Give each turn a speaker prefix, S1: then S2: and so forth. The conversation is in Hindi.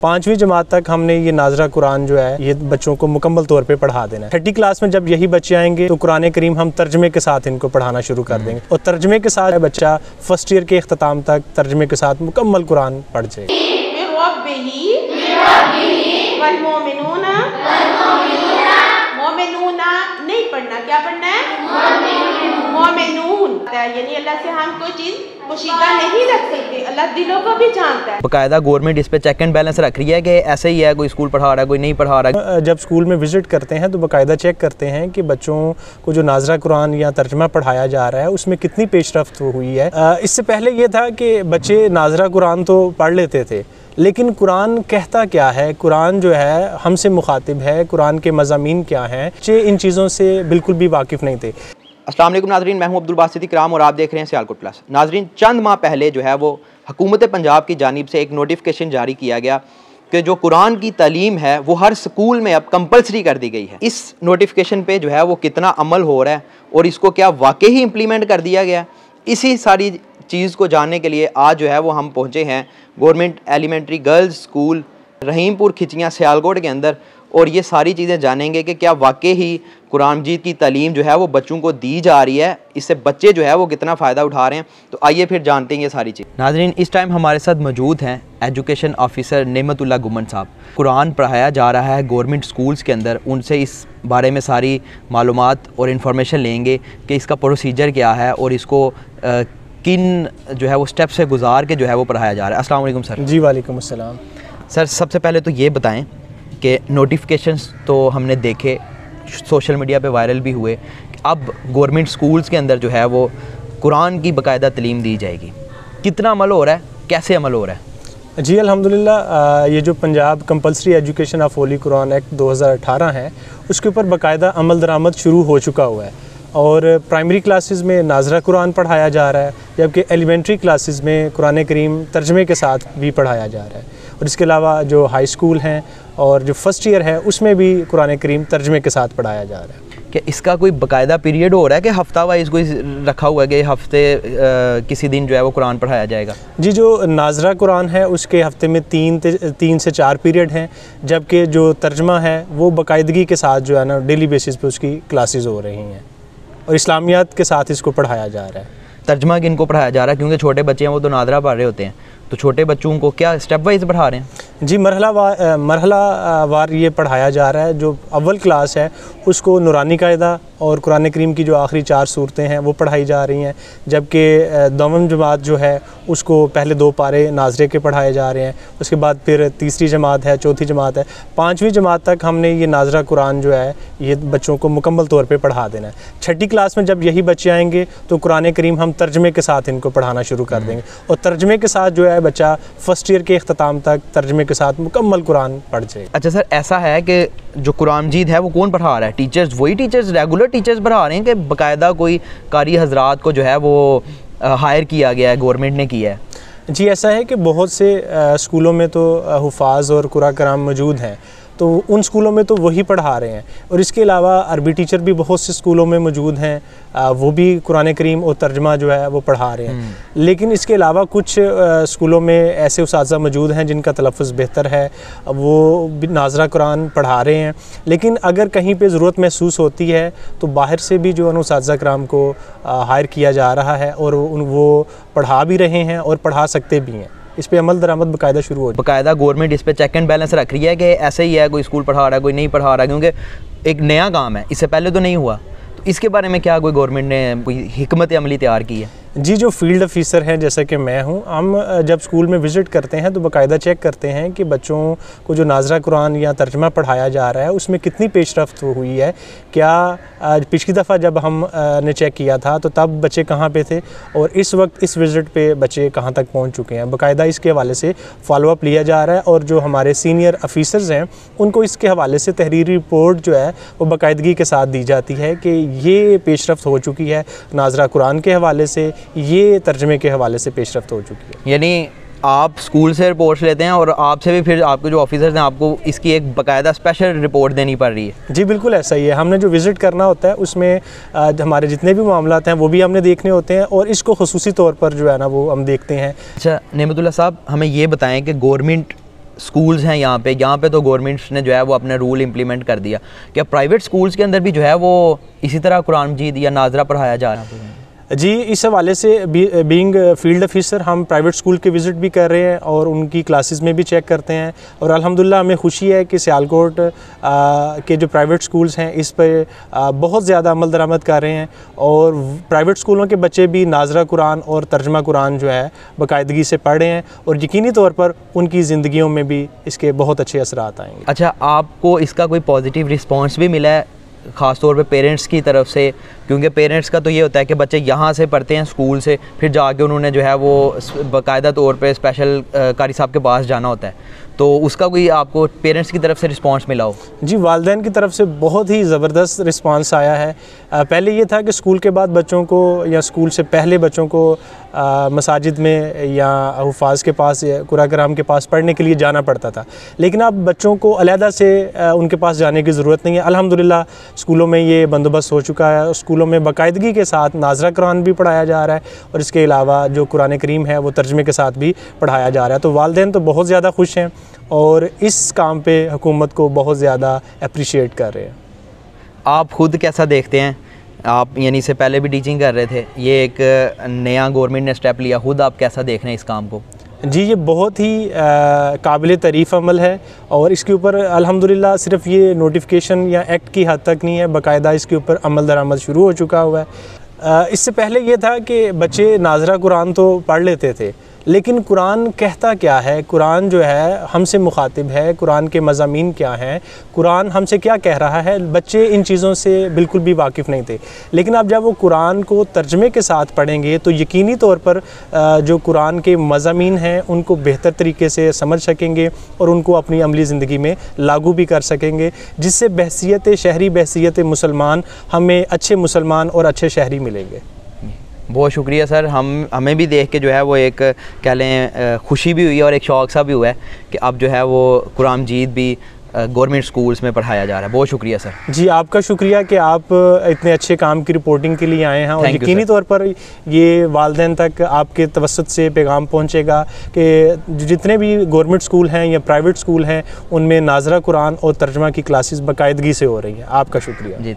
S1: 5वीं जमात तक हमने ये नाजरा कुरान जो है ये बच्चों को मुकम्मल तौर पे पढ़ा देना है। 3rd क्लास में जब यही बच्चे आएंगे तो कुरान करीम हम तर्जमे के साथ इनको पढ़ाना शुरू कर देंगे और तर्जमे के साथ बच्चा फर्स्ट ईयर के इख्तिताम तक तर्जमे के साथ मुकम्मल कुरान पढ़ जाए।
S2: नहीं पढ़ना, क्या पढ़ना है? मोमिनून। यानी अल्लाह से हम कोई चीज़ पोशीदा नहीं रख सकते, अल्लाह दिलों को भी जानता है।
S3: बाकायदा गवर्नमेंट इस पे चेक एंड बैलेंस रख रही है कि ऐसे ही है, कोई स्कूल पढ़ा रहा है कोई नहीं पढ़ा रहा है।
S1: जब स्कूल में विज़िट करते हैं तो बाकायदा चेक करते हैं कि बच्चों को जो नाजरा कुरान या तर्जमा पढ़ाया जा रहा है उसमें कितनी पेशरफ्त हुई है। इससे पहले ये था कि बच्चे नाजरा कुरान तो पढ़ लेते थे, लेकिन कुरान कहता क्या है, कुरान जो है हमसे मुखातिब है, कुरान के मज़ामीन क्या हैं, बच्चे इन चीज़ों से बिल्कुल भी वाकिफ़ नहीं थे।
S3: अस्सलाम वालेकुम नाज़रीन, मैं हूं अब्दुल बासित इकराम और आप देख रहे हैं सियालकोट प्लस। नाज़रीन, चंद माह पहले जो है वो हुकूमत पंजाब की जानिब से एक नोटिफिकेशन जारी किया गया कि जो कुरान की तालीम है वो हर स्कूल में अब कंपलसरी कर दी गई है। इस नोटिफिकेशन पे जो है वो कितना अमल हो रहा है और इसको क्या वाकई ही इम्प्लीमेंट कर दिया गया, इसी सारी चीज़ को जानने के लिए आज जो है वो हम पहुँचे हैं government elementary girls school Rahimpur Khichiyan Sialkot के अंदर, और ये सारी चीज़ें जानेंगे कि क्या वाकई ही कुरान मजीद की तालीम जो है वो बच्चों को दी जा रही है, इससे बच्चे जो है वो कितना फ़ायदा उठा रहे हैं। तो आइए फिर जानते हैं ये सारी चीज़। नाज़रीन, इस टाइम हमारे साथ मौजूद हैं एजुकेशन ऑफिसर नेमतुल्लाह गुमन साहब। कुरान पढ़ाया जा रहा है गवर्नमेंट स्कूल्स के अंदर, उनसे इस बारे में सारी मालूमात और इन्फॉर्मेशन लेंगे कि इसका प्रोसीजर क्या है और इसको किन जो है वो स्टेप से गुजार के जो है वो पढ़ाया जा रहा है। अस्सलाम वालेकुम सर।
S1: जी वालेकुम अस्सलाम।
S3: सर, सबसे पहले तो ये बताएं कि नोटिफिकेशंस तो हमने देखे, सोशल मीडिया पे वायरल भी हुए, अब गवर्नमेंट स्कूल्स के अंदर जो है वो कुरान की बाकायदा तालीम दी जाएगी, कितना अमल हो रहा है, कैसे अमल हो रहा है?
S1: जी अल्हम्दुलिल्लाह, ये जो Punjab compulsory education of Holi Quran act 2018 है उसके ऊपर बाकायदा अमल दरामद शुरू हो चुका हुआ है और प्राइमरी क्लासेस में नाजरा कुरान पढ़ाया जा रहा है, जबकि एलिमेंट्री क्लासेस में कुरान करीम तर्जमे के साथ भी पढ़ाया जा रहा है। और इसके अलावा जो हाई स्कूल हैं और जो फर्स्ट ईयर है उसमें भी कुरान करीम तर्जमे के साथ पढ़ाया जा रहा है।
S3: कि इसका कोई बाकायदा पीरियड हो रहा है कि हफ्ता वाइज कोई रखा हुआ है कि हफ्ते किसी दिन जो है वो कुरान पढ़ाया जाएगा?
S1: जी, जो नाजरा कुरान है उसके हफ्ते में 3 से 4 पीरियड हैं, जबकि जो तर्जमा है वो बाकायदगी के साथ जो है ना डेली बेसिस पे उसकी क्लासेस हो रही हैं और इस्लामियात के साथ इसको पढ़ाया जा रहा है।
S3: तर्जमा किनको पढ़ाया जा रहा है, क्योंकि छोटे बच्चे हैं वो तो नादरा पढ़ रहे होते हैं, तो छोटे बच्चों को क्या स्टेप वाइज पढ़ा रहे हैं?
S1: जी, मरहला वार ये पढ़ाया जा रहा है। जो अव्वल क्लास है उसको नूरानी कायदा और कुरान करीम की जो आखिरी 4 सूरतें हैं वो पढ़ाई जा रही हैं, जबकि दौम जमात जो है उसको पहले 2 पारे नाजरे के पढ़ाए जा रहे हैं, उसके बाद फिर तीसरी जमात है, चौथी जमात है, 5वीं जमात तक हमने ये नाजरा कुरान जो है ये बच्चों को मुकम्मल तौर पे पढ़ा देना है। 6ठी क्लास में जब यही बच्चे आएंगे तो कुरान करीम हम तर्जमे के साथ इनको पढ़ाना शुरू कर देंगे और तर्जमे के साथ जो है बच्चा फर्स्ट ईयर के इख्तिताम तक तर्जमे के साथ मुकम्मल कुरान पढ़ जाए।
S3: अच्छा सर, ऐसा है कि जो कुरान मजीद है वो कौन पढ़ा रहा है? टीचर्स, वही टीचर्स, रेगुलर टीचर्स पढ़ा रहे हैं कि बाकायदा कोई कारी हजरात को जो है वो हायर किया गया है, गवर्नमेंट ने किया है?
S1: जी, ऐसा है कि बहुत से स्कूलों में तो हुफाज और कुरान कराम मौजूद हैं, तो उन स्कूलों में तो वही पढ़ा रहे हैं और इसके अलावा अरबी टीचर भी बहुत से स्कूलों में मौजूद हैं, वो भी कुरान करीम और तर्जमा जो है वो पढ़ा रहे हैं। लेकिन इसके अलावा कुछ स्कूलों में ऐसे उस्ताज़ा मौजूद हैं जिनका तलफ़्फ़ुज़ बेहतर है, वो भी नाजरा कुरान पढ़ा रहे हैं। लेकिन अगर कहीं पे ज़रूरत महसूस होती है तो बाहर से भी जो उस्ताज़ा कराम को हायर किया जा रहा है और वो पढ़ा भी रहे हैं और पढ़ा सकते भी हैं। इस पे अमल दरामद बाकायदा शुरू हो,
S3: बाकायदा गवर्नमेंट इस पे चेक एंड बैलेंस रख रही है कि ऐसे ही है, कोई स्कूल पढ़ा रहा है कोई नहीं पढ़ा रहा, क्योंकि एक नया काम है, इससे पहले तो नहीं हुआ। तो इसके बारे में क्या कोई गवर्नमेंट ने कोई हिकमत अमली तैयार की है?
S1: जी, जो फील्ड ऑफिसर हैं जैसे कि मैं हूं, हम जब स्कूल में विज़िट करते हैं तो बाकायदा चेक करते हैं कि बच्चों को जो नाजरा कुरान या तर्जमा पढ़ाया जा रहा है उसमें कितनी पेशरफ्त हुई है। क्या पिछली दफ़ा जब हम ने चेक किया था तो तब बच्चे कहाँ पे थे और इस वक्त इस विज़िट पे बच्चे कहाँ तक पहुँच चुके हैं, बाकायदा इसके हवाले से फॉलोअप लिया जा रहा है और जो हमारे सीनियर ऑफिसर्स हैं उनको इसके हवाले से तहरीरी रिपोर्ट जो है वो बाकायदगी के साथ दी जाती है कि ये पेशरफ्त हो चुकी है नाजरा कुरान के हवाले से, ये तर्जमे के हवाले से पेशरफ्त हो चुकी है।
S3: यानी आप स्कूल से रिपोर्ट्स लेते हैं और आपसे भी फिर आपके जो ऑफिसर्स हैं आपको इसकी एक बाकायदा स्पेशल रिपोर्ट देनी पड़ रही है?
S1: जी बिल्कुल ऐसा ही है। हमने जो विज़िट करना होता है उसमें हमारे जितने भी मामलात हैं वो भी हमने देखने होते हैं और इसको खुसूसी तौर पर जो है ना वो हम देखते हैं।
S3: अच्छा नेमतुल्लाह साहब, हमें ये बताएं कि गवर्नमेंट स्कूल्स हैं यहाँ पे तो गवर्नमेंट ने जो है वो अपना रूल इम्प्लीमेंट कर दिया, क्या प्राइवेट स्कूल्स के अंदर भी जो है वो इसी तरह कुरान मजीद या नाजरा पढ़ाया जा रहा है?
S1: जी, इस हवाले से बीइंग फील्ड ऑफिसर हम प्राइवेट स्कूल के विज़िट भी कर रहे हैं और उनकी क्लासेस में भी चेक करते हैं, और अल्हम्दुलिल्लाह हमें खुशी है कि सियालकोट के जो प्राइवेट स्कूल्स हैं इस पर बहुत ज़्यादा अमल दरामद कर रहे हैं, और प्राइवेट स्कूलों के बच्चे भी नाजरा कुरान और तर्जमा कुरान जो है बाकायदगी से पढ़ रहे हैं, और यकीनी तौर पर उनकी ज़िंदगियों में भी इसके बहुत अच्छे असरात आएंगे।
S3: अच्छा, आपको इसका कोई पॉजिटिव रिस्पॉन्स भी मिला है ख़ास तौर पे पेरेंट्स की तरफ से? क्योंकि पेरेंट्स का तो ये होता है कि बच्चे यहाँ से पढ़ते हैं स्कूल से, फिर जाके उन्होंने जो है वो बाकायदा तौर पे स्पेशल कारी साहब के पास जाना होता है, तो उसका कोई आपको पेरेंट्स की तरफ से रिस्पांस मिला हो? जी,
S1: वालिदैन की तरफ से बहुत ही ज़बरदस्त रिस्पांस आया है। पहले ये था कि स्कूल के बाद बच्चों को या स्कूल से पहले बच्चों को मसाजिद में या हुफ़ाज़ के पास या कुरान कराम के पास पढ़ने के लिए जाना पड़ता था, लेकिन अब बच्चों को अलहदा से उनके पास जाने की ज़रूरत नहीं है। अल्हम्दुलिल्लाह स्कूलों में ये बंदोबस्त हो चुका है, स्कूलों में बाकायदगी के साथ नाजरा कुरान भी पढ़ाया जा रहा है, और इसके अलावा जो कुरान करीम है वो तर्जमे के साथ भी पढ़ाया जा रहा है। तो वालिदैन तो बहुत ज़्यादा खुश हैं और इस काम पे हुकूमत को बहुत ज़्यादा अप्रिशिएट कर रहे हैं।
S3: आप ख़ुद कैसा देखते हैं? आप यानी से पहले भी टीचिंग कर रहे थे, ये एक नया गवर्नमेंट ने स्टेप लिया, ख़ुद आप कैसा देख रहे हैं इस काम को?
S1: जी, ये बहुत ही काबिल तारीफ़ अमल है, और इसके ऊपर अल्हम्दुलिल्लाह सिर्फ ये नोटिफिकेशन या एक्ट की हद तक नहीं है, बाकायदा इसके ऊपर अमल दरामद शुरू हो चुका हुआ है। इससे पहले ये था कि बच्चे नाजरा कुरान तो पढ़ लेते थे, लेकिन कुरान कहता क्या है, कुरान जो है हमसे मुखातिब है, कुरान के मज़ामीन क्या हैं, कुरान हमसे क्या कह रहा है, बच्चे इन चीज़ों से बिल्कुल भी वाकिफ़ नहीं थे। लेकिन अब जब वो कुरान को तर्जमे के साथ पढ़ेंगे तो यकीनी तौर पर जो कुरान के मज़ामीन हैं उनको बेहतर तरीके से समझ सकेंगे और उनको अपनी अमली ज़िंदगी में लागू भी कर सकेंगे, जिससे बहसीयत शहरी, बहसीयत मुसलमान, हमें अच्छे मुसलमान और अच्छे शहरी मिलेंगे।
S3: बहुत शुक्रिया सर, हमें भी देख के जो है वो एक कह लें खुशी भी हुई और एक शौक़ सा भी हुआ है कि अब जो है वो कुरान मजीद भी गवर्नमेंट स्कूल्स में पढ़ाया जा रहा है। बहुत शुक्रिया सर। जी, आपका शुक्रिया कि आप इतने अच्छे काम की रिपोर्टिंग के लिए आए हैं, और यकीनी तौर पर ये वालिदैन तक आपके तवस्सुत से पैगाम पहुंचेगा कि जितने भी गवर्नमेंट स्कूल हैं या प्राइवेट स्कूल हैं उनमें नाजरा कुरान और तर्जमा की क्लासेस बाकायदगी से हो रही हैं। आपका शुक्रिया। जी।